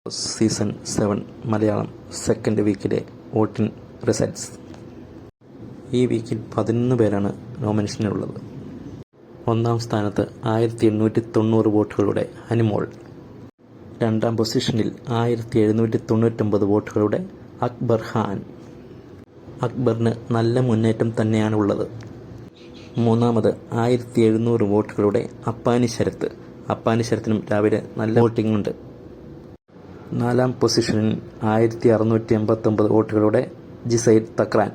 Season 7 Malayalam second വീക്കിലെ voting results. ഈ വീക്കിൽ 11 പേരാണ് നോമിനേഷനിലുള്ളത്. ഒന്നാം സ്ഥാനത്ത് 1890 വോട്ടുകളുടെ അനിമോൾ. രണ്ടാം പൊസിഷനിൽ 1799 വോട്ടുകളുടെ അക്ബർ ഖാൻ. അക്ബറിന് നല്ല മുന്നേറ്റം തന്നെയാണുള്ളത്. മൂന്നാമത് 1700 വോട്ടുകളുടെ അപ്പാനി ശരത്ത്. അപ്പാനി ശരത്തിനും രാവിലെ നല്ല വോട്ടിംഗ് ഉണ്ട്. നാലാം പൊസിഷനിൽ 1689 വോട്ടുകളുടെ ജിസൈൽ തക്രാൻ.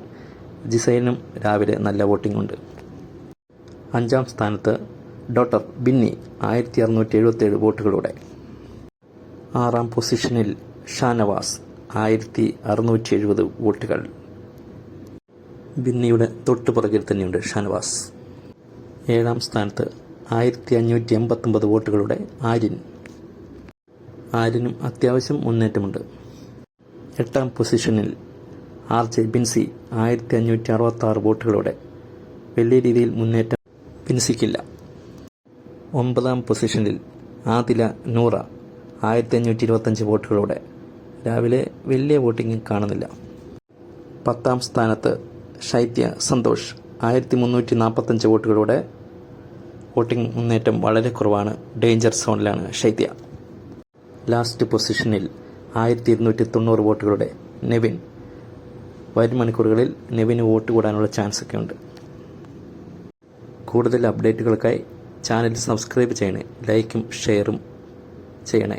ജിസൈലിനും രാവിലെ നല്ല വോട്ടിംഗ് ഉണ്ട്. അഞ്ചാം സ്ഥാനത്ത് ഡോക്ടർ ബിന്നി 1677 വോട്ടുകളുടെ. ആറാം പൊസിഷനിൽ ഷാനവാസ് 1670 വോട്ടുകൾ. ബിന്നിയുടെ തൊട്ടുപുറകിൽ തന്നെയുണ്ട് ഷാനവാസ്. ഏഴാം സ്ഥാനത്ത് 1589 വോട്ടുകളുടെ ആര്യൻ. ആര്യനും അത്യാവശ്യം മുന്നേറ്റമുണ്ട്. എട്ടാം പൊസിഷനിൽ RJ ബിൻസി 1566 വോട്ടുകളോടെ. വലിയ രീതിയിൽ മുന്നേറ്റം ബിൻസിക്കില്ല. ഒമ്പതാം പൊസിഷനിൽ ആദില നൂറ 1525 വോട്ടുകളോടെ. രാവിലെ വലിയ വോട്ടിംഗ് കാണുന്നില്ല. പത്താം സ്ഥാനത്ത് ശൈത്യ സന്തോഷ് 1345 വോട്ടുകളോടെ. വോട്ടിംഗ് മുന്നേറ്റം വളരെ കുറവാണ്. ഡേഞ്ചർ സോണിലാണ് ശൈത്യ. ലാസ്റ്റ് പൊസിഷനിൽ 1290 വോട്ടുകളുടെ നെവിൻ. വരും മണിക്കൂറുകളിൽ നെവിന് വോട്ട് കൂടാനുള്ള ചാൻസ് ഒക്കെ ഉണ്ട്. കൂടുതൽ അപ്ഡേറ്റുകൾക്കായി ചാനൽ സബ്സ്ക്രൈബ് ചെയ്യണേ. ലൈക്കും ഷെയറും ചെയ്യണേ.